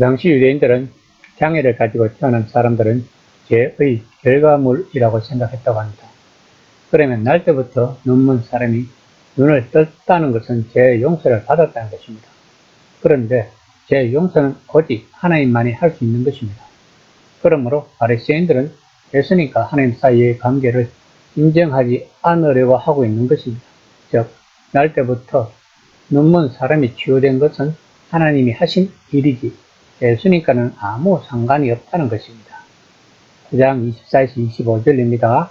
당시 유대인들은 장애를 가지고 태어난 사람들은 죄의 결과물이라고 생각했다고 합니다. 그러면 날 때부터 눈먼 사람이 눈을 떴다는 것은 죄의 용서를 받았다는 것입니다. 그런데 죄의 용서는 오직 하나님만이 할 수 있는 것입니다. 그러므로 바리새인들은 예수님과 하나님 사이의 관계를 인정하지 않으려고 하고 있는 것입니다. 즉, 날 때부터 눈먼 사람이 치유된 것은 하나님이 하신 일이지 예수님과는 아무 상관이 없다는 것입니다. 9장 24에서 25절입니다.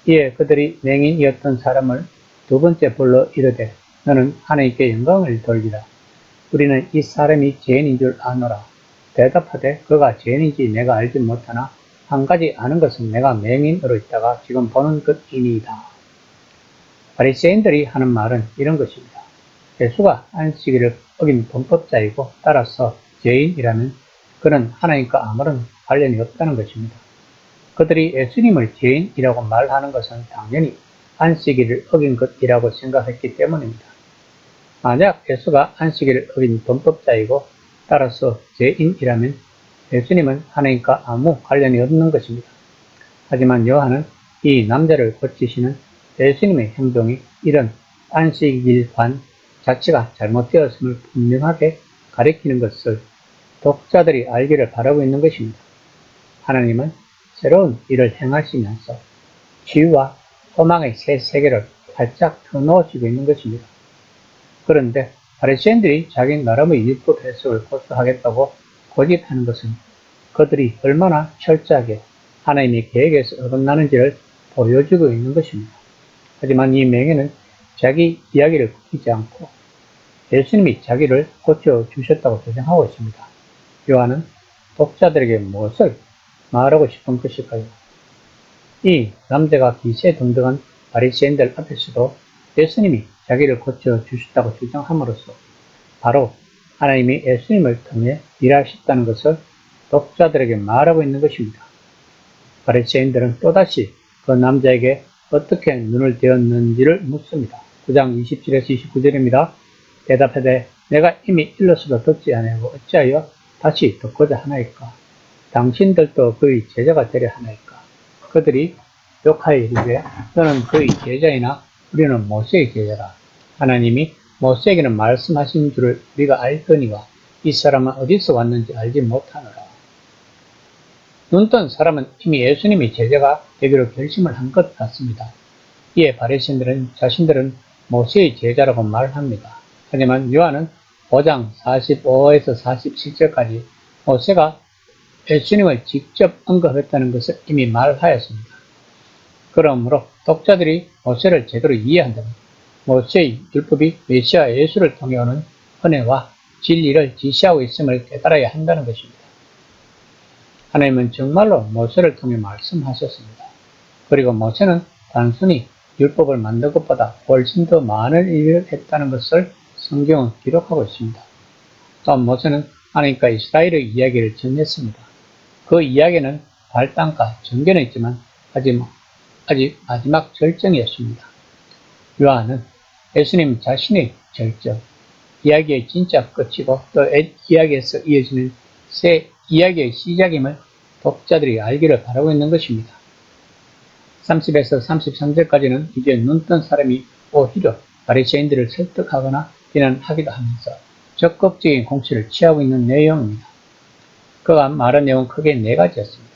이에 그들이 맹인이었던 사람을 두 번째 불러 이르되 너는 하나님께 영광을 돌리라. 우리는 이 사람이 죄인인 줄 아노라. 대답하되 그가 죄인인지 내가 알지 못하나 한 가지 아는 것은 내가 맹인으로 있다가 지금 보는 것이니이다. 바리새인들이 하는 말은 이런 것입니다. 예수가 안식일을 어긴 범법자이고 따라서 죄인이라면 그는 하나님과 아무런 관련이 없다는 것입니다. 그들이 예수님을 죄인이라고 말하는 것은 당연히 안식일을 어긴 것이라고 생각했기 때문입니다. 만약 예수가 안식일을 어긴 범법자이고 따라서 죄인이라면 예수님은 하나님과 아무 관련이 없는 것입니다. 하지만 요한은 이 남자를 고치시는 예수님의 행동이 이런 안식일관 자체가 잘못되었음을 분명하게 가리키는 것을 독자들이 알기를 바라고 있는 것입니다. 하나님은 새로운 일을 행하시면서 치유와 소망의 새 세계를 활짝 터놓으시고 있는 것입니다. 그런데 바리새인들이 자기 나름의 율법 해석을 고수하겠다고 고집하는 것은 그들이 얼마나 철저하게 하나님의 계획에서 어긋나는지를 보여주고 있는 것입니다. 하지만 이 맹인은 자기 이야기를 꾸미지 않고 예수님이 자기를 고쳐주셨다고 주장하고 있습니다. 요한은 독자들에게 무엇을 말하고 싶은 것일까요? 이 남자가 기세등등한 바리새인들 앞에서도 예수님이 자기를 고쳐주셨다고 주장함으로써 바로 하나님이 예수님을 통해 일하셨다는 것을 독자들에게 말하고 있는 것입니다. 바리새인들은 또다시 그 남자에게 어떻게 눈을 떼었는지를 묻습니다. 9장 27에서 29절입니다. 대답하되 내가 이미 일러서도 듣지 아니하고 어찌하여 다시 듣고자 하나이까? 당신들도 그의 제자가 되려 하나이까? 그들이 욕하여 이르되 너는 그의 제자이나 우리는 모세의 제자라. 하나님이 모세에게는 말씀하신 줄을 우리가 알거니와 이 사람은 어디서 왔는지 알지 못하노라. 눈뜬 사람은 이미 예수님이 제자가 되기로 결심을 한 것 같습니다. 이에 바리새인들은 자신들은 모세의 제자라고 말합니다. 하지만 요한은 5장 45에서 47절까지 모세가 예수님을 직접 언급했다는 것을 이미 말하였습니다. 그러므로 독자들이 모세를 제대로 이해한다면 모세의 율법이 메시아 예수를 통해 오는 은혜와 진리를 지시하고 있음을 깨달아야 한다는 것입니다. 하나님은 정말로 모세를 통해 말씀하셨습니다. 그리고 모세는 단순히 율법을 만든 것보다 훨씬 더 많은 일을 했다는 것을 성경은 기록하고 있습니다. 또한 모세는 하나님과 이스라엘의 이야기를 전했습니다. 그 이야기는 발단과 전개는 있지만 아직 마지막 절정이었습니다. 요한은 예수님 자신의 절정, 이야기의 진짜 끝이고 또 이야기에서 이어지는 새 이야기의 시작임을 독자들이 알기를 바라고 있는 것입니다. 30에서 33절까지는 이제 눈뜬 사람이 오히려 바리새인들을 설득하거나 비난하기도 하면서 적극적인 공세를 취하고 있는 내용입니다. 그가 말한 내용은 크게 네 가지였습니다.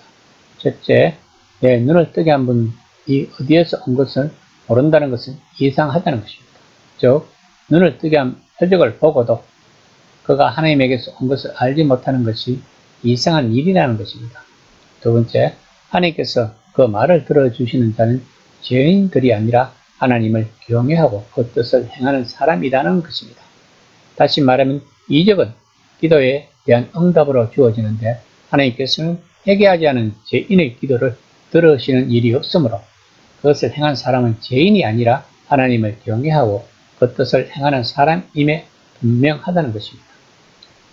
첫째, 내 눈을 뜨게 한 분이 어디에서 온 것을 모른다는 것은 이상하다는 것입니다. 즉, 눈을 뜨게 한 표적을 보고도 그가 하나님에게서 온 것을 알지 못하는 것이 이상한 일이라는 것입니다. 두 번째, 하나님께서 그 말을 들어주시는 자는 죄인들이 아니라 하나님을 경외하고 그 뜻을 행하는 사람이라는 것입니다. 다시 말하면 이적은 기도에 대한 응답으로 주어지는데 하나님께서는 회개하지 않은 죄인의 기도를 들으시는 일이 없으므로 그것을 행한 사람은 죄인이 아니라 하나님을 경외하고 그 뜻을 행하는 사람임에 분명하다는 것입니다.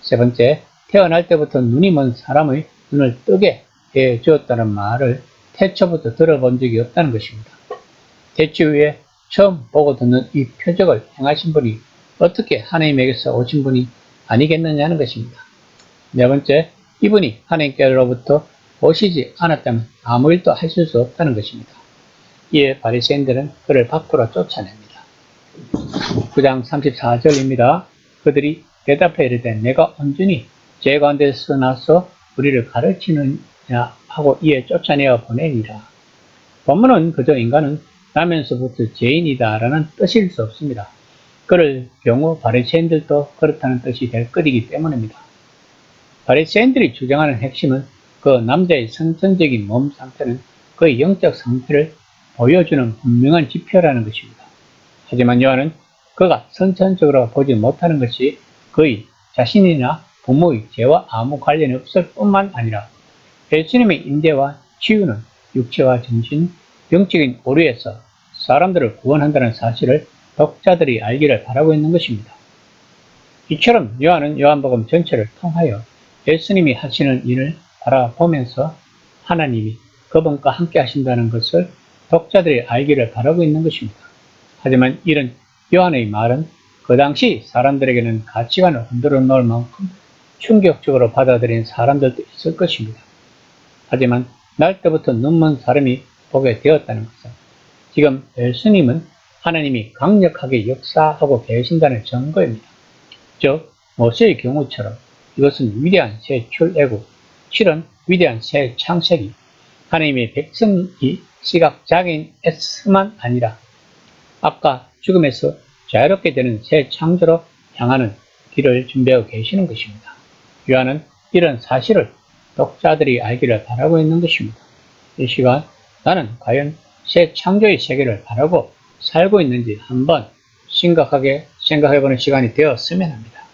세 번째, 태어날 때부터 눈이 먼 사람의 눈을 뜨게 해 주었다는 말을 태초부터 들어본 적이 없다는 것입니다. 태초 후에 처음 보고 듣는 이 표적을 행하신 분이 어떻게 하나님에게서 오신 분이 아니겠느냐는 것입니다. 네 번째, 이분이 하나님께로부터 오시지 않았다면 아무 일도 하실 수 없다는 것입니다. 이에 바리새인들은 그를 밖으로 쫓아냅니다. 9장 34절입니다. 그들이 대답해 이르되 내가 온전히 죄 가운데서 나서 우리를 가르치느냐 하고 이에 쫓아내어 보내니라. 본문은 그저 인간은 나면서부터 죄인이다 라는 뜻일 수 없습니다. 그럴 경우 바리새인들도 그렇다는 뜻이 될 것이기 때문입니다. 바리새인들이 주장하는 핵심은 그 남자의 선천적인 몸 상태는 그의 영적 상태를 보여주는 분명한 지표라는 것입니다. 하지만 요한은 그가 선천적으로 보지 못하는 것이 그의 자신이나 부모의 죄와 아무 관련이 없을 뿐만 아니라 예수님의 인대와 치유는 육체와 정신, 영적인 오류에서 사람들을 구원한다는 사실을 독자들이 알기를 바라고 있는 것입니다. 이처럼 요한은 요한복음 전체를 통하여 예수님이 하시는 일을 바라보면서 하나님이 그분과 함께 하신다는 것을 독자들이 알기를 바라고 있는 것입니다. 하지만 이런 요한의 말은 그 당시 사람들에게는 가치관을 흔들어 놓을 만큼 충격적으로 받아들인 사람들도 있을 것입니다. 하지만 날 때부터 눈먼 사람이 보게 되었다는 것은 지금 예수님은 하나님이 강력하게 역사하고 계신다는 증거입니다. 즉 모세의 경우처럼 이것은 위대한 새 출애굽, 실은 위대한 새 창세기, 하나님의 백성이 시각장애인에서만 아니라 아까 죽음에서 자유롭게 되는 새 창조로 향하는 길을 준비하고 계시는 것입니다. 요한은 이런 사실을 독자들이 알기를 바라고 있는 것입니다. 이 시간 나는 과연 새 창조의 세계를 바라고 살고 있는지 한번 심각하게 생각해보는 시간이 되었으면 합니다.